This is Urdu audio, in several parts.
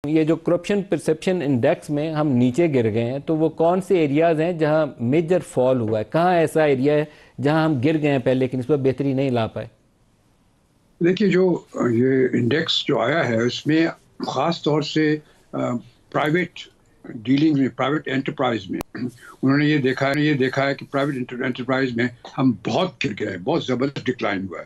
یہ جو کرپشن پرسیپشن انڈیکس میں ہم نیچے گر گئے ہیں، تو وہ کون سے ایریاز ہیں جہاں میجر فال ہوا ہے؟ کہاں ایسا ایریا ہے جہاں ہم گر گئے ہیں پہلے لیکن اس پر بہتری نہیں لا پائے؟ دیکھیے، جو یہ انڈیکس جو آیا ہے اس میں خاص طور سے پرائیویٹ ڈیلنگ میں، پرائیویٹ انٹرپرائز میں انہوں نے یہ دیکھا ہے کہ پرائیویٹ انٹرپرائز میں ہم بہت گر گئے ہیں، بہت زبردست ڈکلائن ہوا ہے۔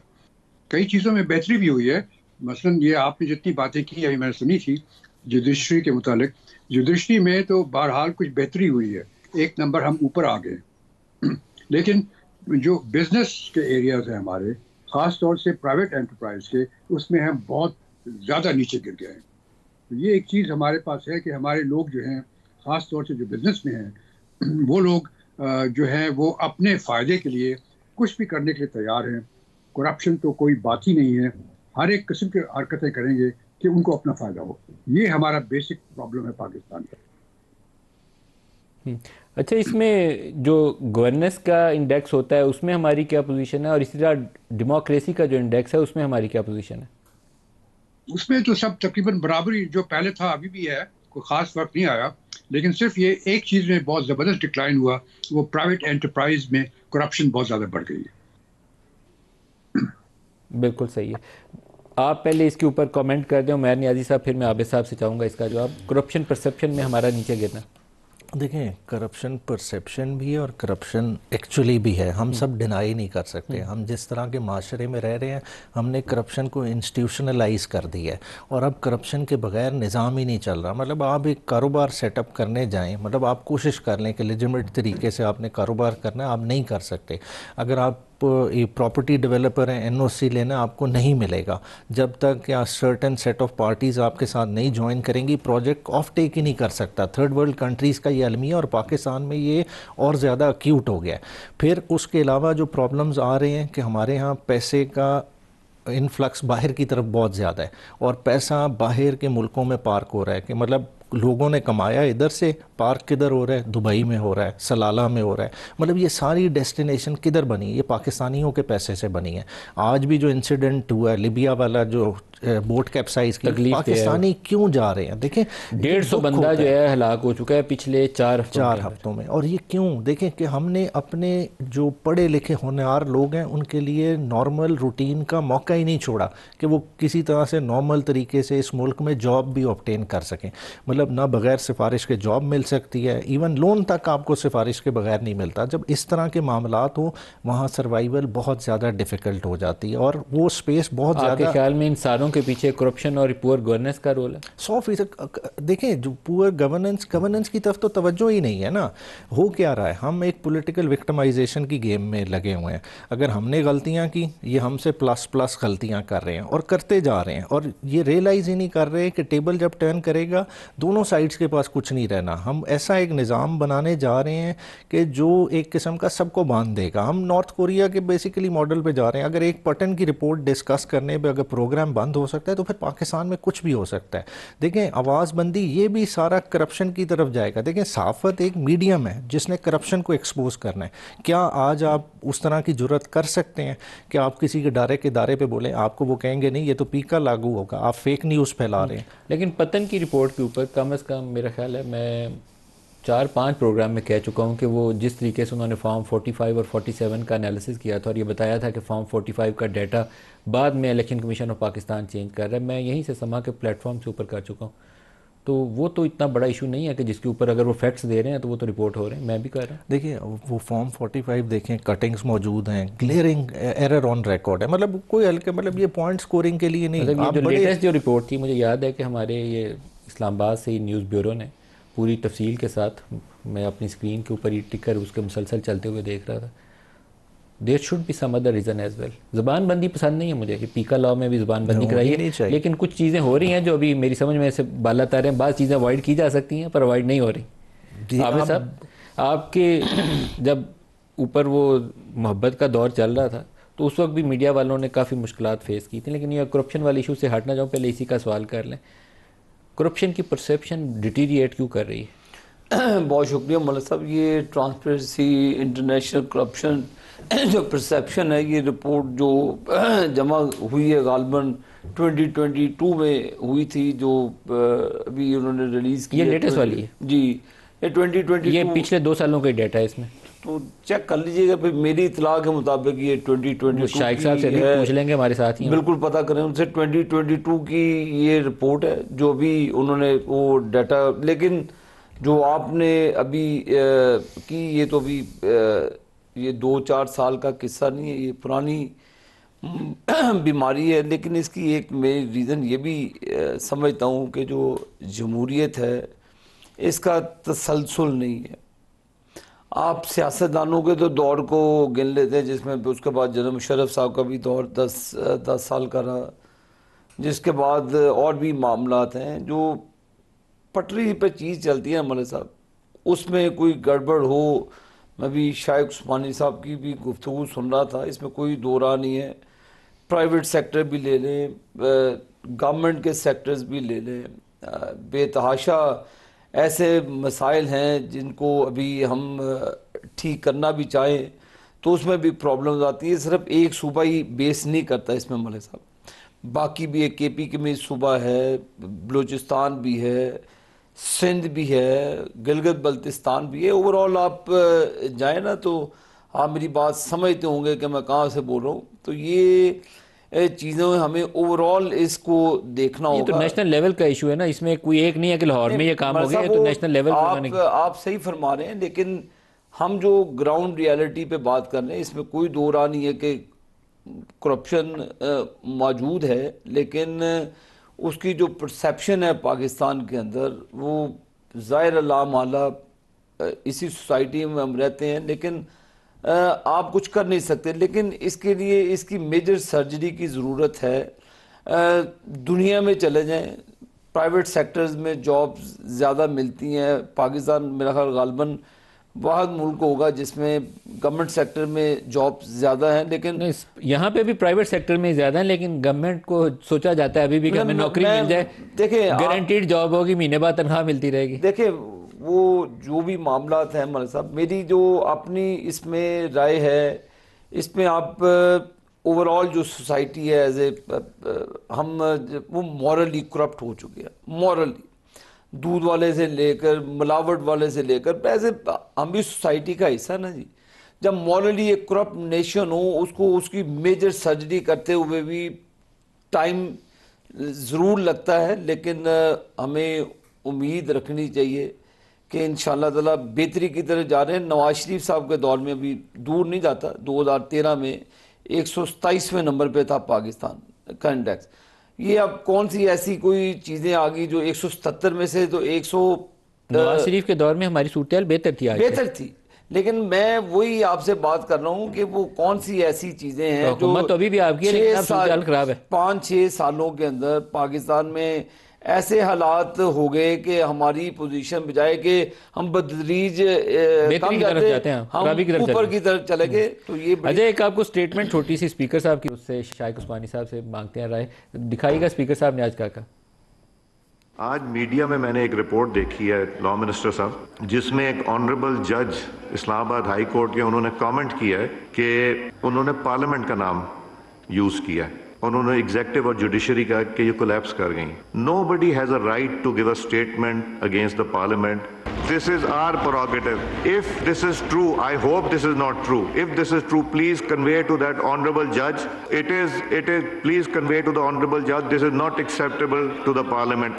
کئی چیزوں میں بہتری بھی ہوئی ہے، مثلا یہ آپ نے جتنی باتیں کی ابھی میں نے سنی تھی جوڈیشری کے متعلق، جوڈیشری میں تو بہرحال کچھ بہتری ہوئی ہے، ایک نمبر ہم اوپر آ گئے، لیکن جو بزنس کے ایریاز ہیں ہمارے، خاص طور سے پرائیویٹ انٹرپرائز کے، اس میں ہم بہت زیادہ نیچے گر گئے ہیں۔ یہ ایک چیز ہمارے پاس ہے کہ ہمارے لوگ جو ہیں، خاص طور سے جو بزنس میں ہیں، وہ لوگ جو ہیں وہ اپنے فائدے کے لیے کچھ بھی کرنے کے لیے تیار ہیں۔ کرپشن تو کوئی بات ہی نہیں ہے، ہر ایک قسم کی حرکتیں کریں گے کہ ان کو اپنا فائدہ ہو۔ یہ ہمارا بیسک پرابلم ہے پاکستان کا۔ اچھا، اس میں جو گورننس کا انڈیکس ہوتا ہے اس میں ہماری کیا پوزیشن ہے، اور اسی طرح ڈیموکریسی کا جو انڈیکس ہے اس میں ہماری کیا پوزیشن ہے؟ اس میں تو سب تقریباً برابری، جو پہلے تھا ابھی بھی ہے، کوئی خاص فرق نہیں آیا، لیکن صرف یہ ایک چیز میں بہت زبردست ڈکلائن ہوا، وہ پرائیویٹ انٹرپرائز میں کرپشن بہت زیادہ بڑھ گئی ہے۔ بالکل صحیح ہے۔ آپ پہلے اس کے اوپر کامنٹ کر دیں عمیر نیازی صاحب، پھر میں عابد صاحب سے چاہوں گا اس کا جواب۔ کرپشن پرسیپشن میں ہمارا نیچے گرنا۔ دیکھیں، کرپشن پرسیپشن بھی ہے اور کرپشن ایکچولی بھی ہے، ہم سب ڈینائی نہیں کر سکتے۔ ہم جس طرح کے معاشرے میں رہ رہے ہیں، ہم نے کرپشن کو انسٹیٹیوشنلائز کر دیا ہے، اور اب کرپشن کے بغیر نظام ہی نہیں چل رہا۔ مطلب آپ ایک کاروبار سیٹ اپ کرنے جائیں، مطلب آپ کوشش کر لیں کہ لیجیمیٹ طریقے سے آپ نے کاروبار کرنا ہے، آپ نہیں کر سکتے۔ اگر آپ پراپرٹی ڈیولپر ہیں، این او سی لینا آپ کو نہیں ملے گا جب تک یا سرٹن سیٹ آف پارٹیز آپ کے ساتھ نہیں جوائن کریں گی، پروجیکٹ آف ٹیک ہی نہیں کر سکتا۔ تھرڈ ورلڈ کنٹریز کا یہ المیہ، اور پاکستان میں یہ اور زیادہ ایکیوٹ ہو گیا ہے۔ پھر اس کے علاوہ جو پرابلمز آ رہے ہیں کہ ہمارے ہاں پیسے کا انفلکس باہر کی طرف بہت زیادہ ہے، اور پیسہ باہر کے ملکوں میں پارک ہو رہا ہے، کہ مطلب لوگوں نے کمایا ادھر سے، پارک کدھر ہو رہا ہے؟ دبئی میں ہو رہا ہے، سلالہ میں ہو رہا ہے۔ مطلب یہ ساری ڈیسٹینیشن کدھر بنی ہے؟ یہ پاکستانیوں کے پیسے سے بنی ہے۔ آج بھی جو انسیڈنٹ ہوا ہے لیبیا والا، جو بوٹ کیپسائز کی، پاکستانی کیوں جا رہے ہیں؟ دیکھیں 150 بندہ جو ہے ہلاک ہو چکا ہے پچھلے 4 ہفتوں میں، اور یہ کیوں؟ دیکھیں کہ ہم نے اپنے جو پڑھے لکھے ہونہار لوگ ہیں ان کے لیے نارمل روٹین کا موقع ہی نہیں چھوڑا کہ وہ کسی طرح سے نارمل طریقے سے اس ملک میں جاب بھی آبٹین کر سکیں۔ مطلب نہ بغیر سفارش کے جاب مل سکتی ہے، ایون لون تک آپ کو سفارش کے بغیر نہیں ملتا۔ جب اس طرح کے معاملات ہوں، وہاں سروائیول بہت زیادہ ڈیفیکلٹ ہو جاتی ہے، اور وہ سپیس بہت زیادہ۔ آپ کے خیال میں انسانوں کے پیچھے کرپشن اور پور گورننس کا رول ہے؟ 100%۔ دیکھیں، جو پور گورننس کی طرف تو توجہ ہی نہیں ہے نا۔ ہو کیا رہا ہے؟ ہم ایک پولیٹیکل وکٹمائزیشن کی گیم میں لگے ہوئے ہیں۔ اگر ہم نے غلطیاں کی، یہ ہم سے پلس غلطیاں کر رہے ہیں اور کرتے جا رہے ہیں، اور یہ ریئلائز ہی نہیں کر رہے کہ ٹیبل جب ٹرن کرے گا دونوں سائڈز کے پاس کچھ نہیں رہنا۔ ہم ایسا ایک نظام بنانے جا رہے ہیں کہ جو ایک قسم کا سب کو باندھ دے گا۔ ہم نارتھ کوریا کے بیسیکلی ماڈل پہ جا رہے ہیں۔ اگر ایک پٹن کی رپورٹ ڈسکس کرنے پہ اگر پروگرام بند ہو سکتا ہے تو پھر پاکستان میں کچھ بھی ہو سکتا ہے۔ دیکھیں، آواز بندی یہ بھی سارا کرپشن کی طرف جائے گا۔ دیکھیں، صحافت ایک میڈیم ہے جس نے کرپشن کو ایکسپوز کرنا ہے۔ کیا آج آپ اس طرح کی جرت کر سکتے ہیں کہ آپ کسی کے ادارے پہ بولیں؟ آپ کو وہ کہیں گے نہیں، یہ تو پیکا لاگو ہوگا، آپ فیک نیوز پھیلا رہے ہیں۔ لیکن پتن کی رپورٹ کے اوپر کم از کم میرا خیال ہے میں 4-5 پروگرام میں کہہ چکا ہوں کہ وہ جس طریقے سے انہوں نے فارم 45 اور 47 کا انالیسس کیا تھا، اور یہ بتایا تھا کہ فارم 45 کا ڈیٹا بعد میں election commission of Pakistan change کر رہا ہے، میں یہیں سے سما کے پلیٹ فارم سے اوپر کر چکا ہوں، تو وہ تو اتنا بڑا ایشو نہیں ہے کہ جس کے اوپر اگر وہ فیکٹس دے رہے ہیں تو وہ تو رپورٹ ہو رہے ہیں، میں بھی کر رہا ہوں۔ دیکھیں، وہ فارم 45 دیکھیں، کٹنگز موجود ہیں، گلیئرنگ ایرر آن ریکارڈ ہے، مطلب کوئی ہلکے، مطلب یہ پوائنٹ سکورنگ کے لیے نہیں۔ مطلب یہ جو لیٹسٹ جو رپورٹ تھی، مجھے یاد ہے کہ ہمارے یہ اسلام آباد سے نیوز بیورو نے پوری تفصیل کے ساتھ، میں اپنی اسکرین کے اوپر یہ ٹکر اس کے مسلسل چلتے ہوئے دیکھ رہا تھا۔ There should be some other reason as well. زبان بندی پسند نہیں ہے مجھے کہ پیکا لاء میں بھی زبان بندی کرائی ہے، لیکن کچھ چیزیں ہو رہی ہیں جو ابھی میری سمجھ میں سے بالا تر ہیں۔ بعض چیزیں اوائڈ کی جا سکتی ہیں پر اوائڈ نہیں ہو رہی۔ عابد صاحب، آپ کے جب اوپر وہ محبت کا دور چل رہا تھا تو اس وقت بھی میڈیا والوں نے کافی مشکلات فیس کی تھیں، لیکن یہ کرپشن والے ایشو سے ہٹنا جاؤں، پہلے اسی کا سوال کر لیں۔ کرپشن کی پرسیپشن ڈیٹیریٹ کیوں کر رہی ہے؟ بہت شکریہ ملک صاحب۔ یہ ٹرانسپیرنسی انٹرنیشنل کرپشن جو پرسیپشن ہے، یہ رپورٹ جو جمع ہوئی ہے غالباً 2022 میں ہوئی تھی، جو ابھی انہوں نے ریلیز کی. یہ لیٹسٹ والی ہے جی، یہ 2022، یہ پچھلے 2 سالوں کا ڈیٹا ہے اس میں. تو چیک کر لیجئے گا. پھر میری اطلاع کے مطابق یہ 2022 شائق صاحب سے بھی پوچھ لیں گے، ہمارے ساتھ ہی ہیں. بالکل پتہ کریں ان سے. 2022 کی یہ رپورٹ ہے جو بھی انہوں نے وہ ڈیٹا. لیکن جو آپ نے ابھی کی، یہ تو ابھی یہ 2-4 سال کا قصہ نہیں ہے، یہ پرانی بیماری ہے. لیکن اس کی ایک میں ریزن یہ بھی سمجھتا ہوں کہ جو جمہوریت ہے اس کا تسلسل نہیں ہے. آپ سیاستدانوں کے تو دور کو گن لیتے ہیں، جس میں اس کے بعد جناب مشرف صاحب کا بھی دور 10 سال کا رہا، جس کے بعد اور بھی معاملات ہیں جو پٹری پہ چیز چلتی ہے. ملک صاحب اس میں کوئی گڑبڑ ہو، میں بھی شائق عثمانی صاحب کی بھی گفتگو سن رہا تھا، اس میں کوئی دو راہ نہیں ہے. پرائیویٹ سیکٹر بھی لے لیں، گورنمنٹ کے سیکٹرز بھی لے لیں، بے تحاشا ایسے مسائل ہیں جن کو ابھی ہم ٹھیک کرنا بھی چاہیں تو اس میں بھی پرابلمز آتی ہے. صرف ایک صوبہ ہی بیس نہیں کرتا اس میں ملک صاحب، باقی بھی ایک کے پی کے میں صوبہ ہے، بلوچستان بھی ہے، سندھ بھی ہے، گلگت بلتستان بھی ہے. اوورآل آپ جائیں نا تو آپ میری بات سمجھتے ہوں گے کہ میں کہاں سے بول رہا ہوں. تو یہ چیزیں ہمیں اوورآل اس کو دیکھنا ہوگا. یہ تو نیشنل لیول کا ایشو ہے نا، اس میں کوئی ایک نہیں ہے کہ لاہور میں یہ کام ہو گیا، یہ تو نیشنل لیول پر. آپ صحیح فرما رہے ہیں، لیکن ہم جو گراؤنڈ ریالٹی پہ بات کر رہے ہیں اس میں کوئی دو راہ نہیں ہے کہ کرپشن موجود ہے. لیکن اس کی جو پرسیپشن ہے پاکستان کے اندر، وہ ظاہر لا محالہ اسی سوسائٹی میں ہم رہتے ہیں، لیکن آپ کچھ کر نہیں سکتے. لیکن اس کے لیے اس کی میجر سرجری کی ضرورت ہے. دنیا میں چلے جائیں، پرائیویٹ سیکٹرز میں جاب زیادہ ملتی ہیں. پاکستان میرا خیال غالباً واحد ملک ہوگا جس میں گورنمنٹ سیکٹر میں جاب زیادہ ہیں. لیکن یہاں پہ بھی پرائیویٹ سیکٹر میں زیادہ ہیں، لیکن گورنمنٹ کو سوچا جاتا ہے ابھی بھی کہ ہمیں نوکری مل جائے، دیکھیں گارنٹیڈ جاب ہوگی، مہینے بعد تنخواہ ملتی رہے گی. دیکھیں وہ جو بھی معاملات ہیں ملک صاحب، میری جو اپنی اس میں رائے ہے، اس میں آپ اوورآل جو سوسائٹی ہے ایز اے ہم وہ مورلی کرپٹ ہو چکے ہیں. مورلی دودھ والے سے لے کر ملاوٹ والے سے لے کر ایسے ہم بھی سوسائٹی کا حصہ نا جی. جب مورلی ایک کرپٹ نیشن ہو، اس کی میجر سرجری کرتے ہوئے بھی ٹائم ضرور لگتا ہے. لیکن ہمیں امید رکھنی چاہیے کہ انشاءاللہ تعالی بہتری کی طرف جا رہے ہیں. نواز شریف صاحب کے دور میں بھی دور نہیں جاتا، 2013 میں 127ویں نمبر پہ تھا پاکستان کا انڈیکس. یہ اب کون سی ایسی کوئی چیزیں آ گئی جو 177 میں سے تو 100. نواز شریف کے دور میں ہماری صورتحال بہتر تھی، بہتر تھی. لیکن میں وہی آپ سے بات کر رہا ہوں کہ وہ کون سی ایسی چیزیں ہیں جو حکومت تو ابھی بھی آپ کی ہے لیکن اب صورتحال خراب ہے. 5-6 سالوں کے اندر پاکستان میں ایسے حالات ہو گئے کہ ہماری پوزیشن بجائے کہ ہم بدریج بہتری کی طرف جاتے ہیں، خرابی کی طرف اوپر کی طرف چلے گئے. تو یہ اجے ایک آپ کو سٹیٹمنٹ چھوٹی سی اسپیکر صاحب کی اس سے شائق عثمانی صاحب سے مانگتے ہیں رائے. دکھائیے گا اسپیکر صاحب نے آج کیا کہا. آج میڈیا میں نے ایک رپورٹ دیکھی ہے لا منسٹر صاحب، جس میں ایک آنریبل جج اسلام آباد ہائی کورٹ کے انہوں نے کامنٹ کیا ہے کہ انہوں نے پارلیمنٹ کا نام یوز کیا ہے، انہوں نے ایگزیکٹو اور جوڈیشری کا کہ یہ کولیپس کر گئیں. Nobody has a right to give a statement against the parliament. This is our prerogative. If this is true, I hope this is not true. If this is true, please convey to that honorable judge. It is, please convey to the honorable judge, this is not acceptable to the parliament.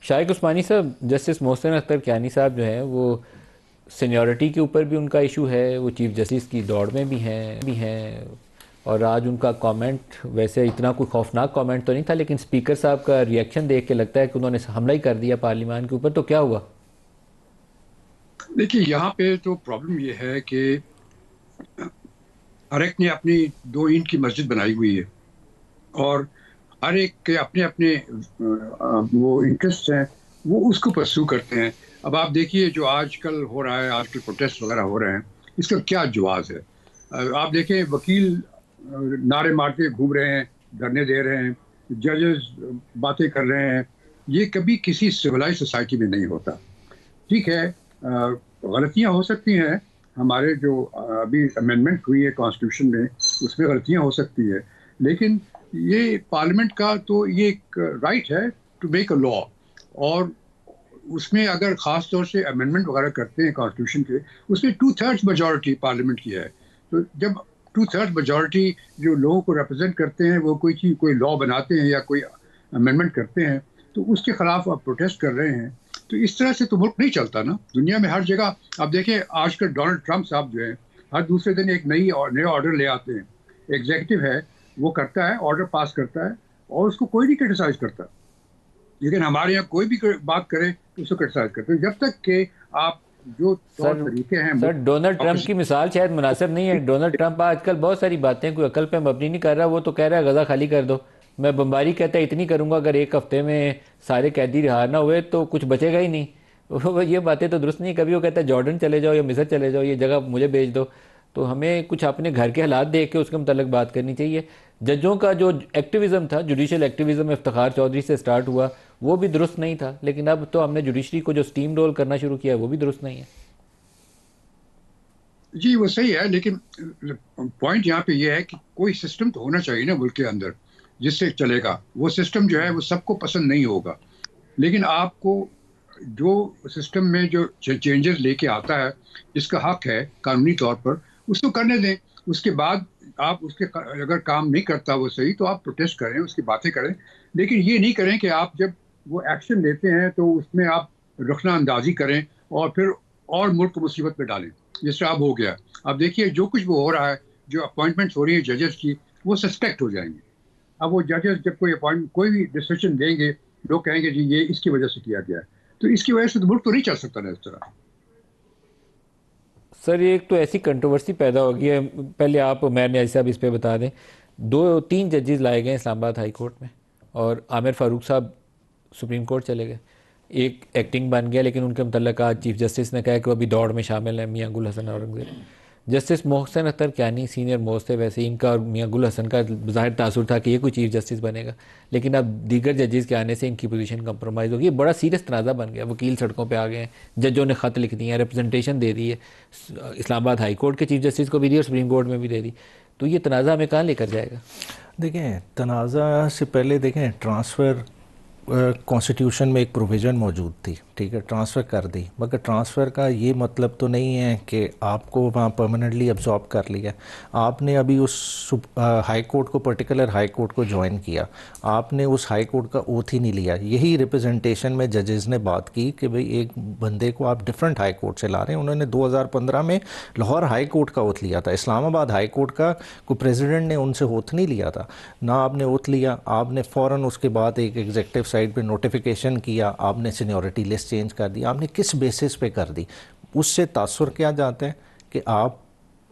شائق عثمانی صاحب، جسٹس محسن اختر کیانی صاحب جو ہیں وہ سینیورٹی کے اوپر بھی ان کا ایشو ہے، وہ چیف جسٹس کی دوڑ میں بھی ہیں اور آج ان کا کامنٹ ویسے اتنا کوئی خوفناک کامنٹ تو نہیں تھا، لیکن اسپیکر صاحب کا ریئیکشن دیکھ کے لگتا ہے کہ انہوں نے حملہ ہی کر دیا پارلیمان کے اوپر. تو کیا ہوا؟ دیکھیے یہاں پہ تو پرابلم یہ ہے کہ ہر ایک نے اپنی 2 اینٹ کی مسجد بنائی ہوئی ہے اور ہر ایک کے اپنے اپنے وہ انٹرسٹ ہیں، وہ اس کو پرسو کرتے ہیں. اب آپ دیکھیے جو آج کل ہو رہا ہے، آج کل پروٹیسٹ وغیرہ ہو رہے ہیں، اس کا کیا جواز ہے؟ آپ دیکھیں وکیل نعرے مارتے گھوم رہے ہیں، دھرنے دے رہے ہیں، ججز باتیں کر رہے ہیں. یہ کبھی کسی سویلائز سوسائٹی میں نہیں ہوتا. ٹھیک ہے غلطیاں ہو سکتی ہیں، ہمارے جو ابھی امینڈمنٹ ہوئی ہے کانسٹیٹیوشن میں اس میں غلطیاں ہو سکتی ہے، لیکن یہ پارلیمنٹ کا تو یہ ایک رائٹ ہے ٹو میک اے لا، اور اس میں اگر خاص طور سے امینڈمنٹ وغیرہ کرتے ہیں کانسٹیٹیوشن کے، اس میں 2/3 میجورٹی پارلیمنٹ کی ہے. تو جب 2/3 میجورٹی جو لوگوں کو ریپرزینٹ کرتے ہیں وہ کوئی لا بناتے ہیں یا کوئی امینڈمنٹ کرتے ہیں تو اس کے خلاف آپ پروٹیسٹ کر رہے ہیں، تو اس طرح سے تو ملک نہیں چلتا نا. دنیا میں ہر جگہ آپ دیکھیں، آج کل ڈونلڈ ٹرمپ صاحب جو ہیں ہر دوسرے دن ایک نیا آرڈر لے آتے ہیں. ایگزیکٹو ہے، وہ کرتا ہے، آرڈر پاس کرتا ہے اور اس کو کوئی نہیں کرٹیسائز کرتا. لیکن ہمارے یہاں کوئی بھی بات کرے تو اس کو کرٹیسائز کرتے ہیں. جب تک کہ آپ جو طور طریقے ہیں سر ڈونلڈ ٹرمپ کی مثال شاید مناسب نہیں ہے. ڈونلڈ ٹرمپ آج کل بہت ساری باتیں کوئی عقل پہ مبنی نہیں کر رہا. وہ تو کہہ رہا ہے غزہ خالی کر دو. میں بمباری کہتا ہے اتنی کروں گا اگر ایک ہفتے میں سارے قیدی رہا نہ ہوئے تو کچھ بچے گا ہی نہیں. یہ باتیں تو درست نہیں. کبھی وہ کہتا ہے جارڈن چلے جاؤ یا مصر چلے جاؤ، یہ جگہ مجھے بھیج دو. تو ہمیں کچھ اپنے گھر کے حالات دیکھ کے اس کے متعلق بات کرنی چاہیے. ججوں کا جو ایکٹیویزم تھا، جوڈیشل ایکٹیویزم افتخار چودھری سے سٹارٹ ہوا، وہ بھی درست نہیں تھا. لیکن اب تو ہم نے جوڈیشری کو جو سٹیم رول کرنا شروع کیا ہے وہ بھی درست نہیں ہے. جی وہ صحیح ہے، لیکن پوائنٹ یہاں پہ یہ ہے کہ کوئی سسٹم تو ہونا چاہیے نا ملک کے اندر جس سے چلے گا. وہ سسٹم جو ہے وہ سب کو پسند نہیں ہوگا، لیکن آپ کو جو سسٹم میں جو چینجز لے کے آتا ہے، جس کا حق ہے قانونی طور پر، اس کو کرنے دیں. اس کے بعد آپ اس کے اگر کام نہیں کرتا وہ صحیح تو آپ پروٹیسٹ کریں، اس کی باتیں کریں، لیکن یہ نہیں کریں کہ آپ جب وہ ایکشن لیتے ہیں تو اس میں آپ رخنہ اندازی کریں اور پھر اور ملک کو مصیبت میں ڈالیں. جس سے اب ہو گیا. اب دیکھیے جو کچھ وہ ہو رہا ہے، جو اپوائنٹمنٹس ہو رہی ہیں ججز کی، وہ سسپیکٹ ہو جائیں گے. اب وہ ججز جب کوئی بھی ڈسیشن دیں گے، لوگ کہیں گے جی یہ اس کی وجہ سے کیا گیا ہے. تو اس کی وجہ سے تو ملک تو نہیں چل سکتا نا اس طرح. سر یہ ایک تو ایسی کنٹروورسی پیدا ہو گئی ہے. پہلے آپ عمیر نیازی صاحب اس پہ بتا دیں. 2-3 ججز لائے گئے اسلام آباد ہائی کورٹ میں، اور عامر فاروق صاحب سپریم کورٹ چلے گئے. ایک ایکٹنگ بن گیا، لیکن ان کے متعلق آج چیف جسٹس نے کہا کہ وہ ابھی دوڑ میں شامل ہیں، میاں گل حسن Aurangzeb. Justice Mohsin Akhtar Kayani senior most تھے، ویسے ان کا اور میاں گل حسن کا ظاہر تاثر تھا کہ یہ کوئی چیف جسٹس بنے گا، لیکن اب دیگر ججز کے آنے سے ان کی پوزیشن کمپرومائز ہوگی. یہ بڑا سیریس تنازع بن گیا. وکیل سڑکوں پہ آ گئے ہیں، ججوں نے خط لکھ دیے ہیں، ریپرزنٹیشن دے دی ہے، اسلام آباد ہائی کورٹ کے چیف جسٹس کو بھی دی اور سپریم کورٹ میں بھی دے دی. تو یہ تنازع ہمیں کہاں لے کر جائے گا؟ دیکھیں تنازع سے پہلے دیکھیں ٹرانسفر کانسٹیٹیوشن میں ایک پروویژن موجود تھی، ٹھیک ہے، ٹرانسفر کر دی، مگر ٹرانسفر کا یہ مطلب تو نہیں ہے کہ آپ کو وہاں پرماننٹلی ابزارب کر لیا. آپ نے ابھی اس ہائی کورٹ کو، پرٹیکولر ہائی کورٹ کو جوائن کیا، آپ نے اس ہائی کورٹ کا اوتھ ہی نہیں لیا. یہی ریپرزنٹیشن میں ججز نے بات کی کہ بھئی ایک بندے کو آپ ڈفرینٹ ہائی کورٹ سے لا رہے ہیں. انہوں نے 2015 میں لاہور ہائی کورٹ کا اوتھ لیا تھا. اسلام آباد ہائی کورٹ کا کوئی پریزیڈنٹ نے ان سے اوتھ نہیں لیا تھا. نہ آپ نے اوتھ لیا، آپ نے فوراً اس کے بعد ایک ایگزیکٹو سائٹ پہ نوٹیفیکیشن کیا، آپ نے سینیورٹی لسٹ چینج کر دی. آپ نے کس بیسس پہ کر دی؟ اس سے تاثر کیا جاتا ہے کہ آپ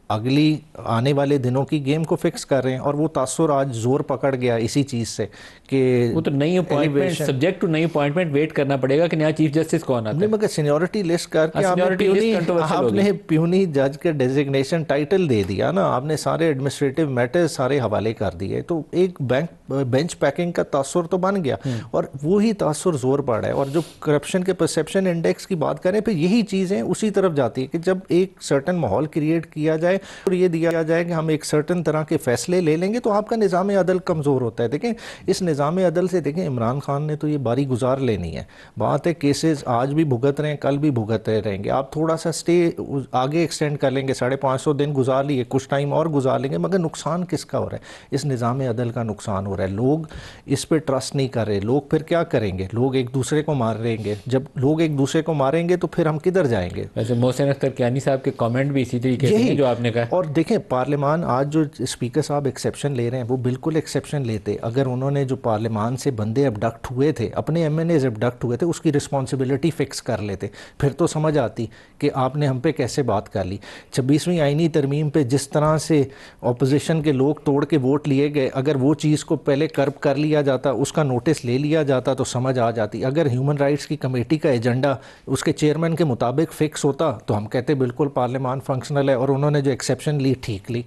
اگلی آنے والے دنوں کی گیم کو فکس کر رہے ہیں، اور وہ تاثر آج زور پکڑ گیا اسی چیز سے کہ وہ تو نئی اپوائنٹمنٹ، سبجیکٹ ٹو نئی اپوائنٹمنٹ ویٹ کرنا پڑے گا کہ نیا چیف جسٹس کون آتا ہے. نہیں مگر سینیورٹی لسٹ کر کے آپ نے پیونی جج کے ڈیزگنیشن ٹائٹل دے دیا نا، آپ نے سارے ایڈمنسٹریٹو میٹرز سارے حوالے کر دیے، تو ایک بینچ پیکنگ کا تاثر تو بن گیا، اور وہی تاثر زور پڑ رہا ہے. اور جو کرپشن کے پرسیپشن انڈیکس کی بات کریں، پھر یہی چیزیں اسی طرف جاتی ہے کہ جب ایک سرٹن ماحول کریٹ کیا جائے اور یہ دیا جائے کہ ہم ایک سرٹن طرح کے فیصلے لے لیں گے تو آپ کا نظام عدل کمزور ہوتا ہے. دیکھیں اس نظام عدل سے، دیکھیں عمران خان نے تو یہ باری گزار لینی ہے. بات ہے کیسز آج بھی بھگت رہے ہیں، کل بھی بھگتتے رہیں گے. آپ تھوڑا سا سٹے آگے ایکسٹینڈ کر لیں گے، 550 دن گزار لیے، کچھ ٹائم اور گزار لیں گے، مگر نقصان کس کا ہو رہا ہے؟ اس نظام عدل کا نقصان ہو رہا ہے. لوگ اس پہ ٹرسٹ نہیں کر رہے. لوگ پھر کیا کریں گے؟ لوگ ایک دوسرے کو مار رہیں گے. جب لوگ ایک دوسرے کو ماریں گے تو پھر ہم کدھر جائیں گے؟ ویسے محسن اختر کیانی صاحب کے کامنٹ بھی اسی طریقے سے ہیں جو آپ نے کہا. اور دیکھیں پارلیمان آج جو اسپیکر صاحب ایکسیپشن لے رہے ہیں وہ بالکل ایکسیپشن لیتے. اگر انہوں نے جو پارلیمان سے بندے ابڈکٹ ہوئے تھے، اپنے ایم این ایز ابڈکٹ ہوئے تھے، اس کی رسپانسبلٹی فکس کر لیتے، پھر تو سمجھ آتی کہ آپ نے ہم پہ کیسے بات کر لی. 26ویں آئینی ترمیم پہ جس طرح سے اپوزیشن کے لوگ توڑ کے ووٹ لیے گئے، اگر وہ چیز کو پہلے کرب کر لیا جاتا، اس کا نوٹس لے لیا جاتا تو سمجھ آ جاتی. اگر ہیومن رائٹس کی کمیٹی کا ایجنڈا اس کے چیئرمین کے مطابق فکس ہوتا تو ہم کہتے بالکل پارلیمان فنکشنل ہے، اور انہوں نے جو ایکسیپشن لی ٹھیک لی.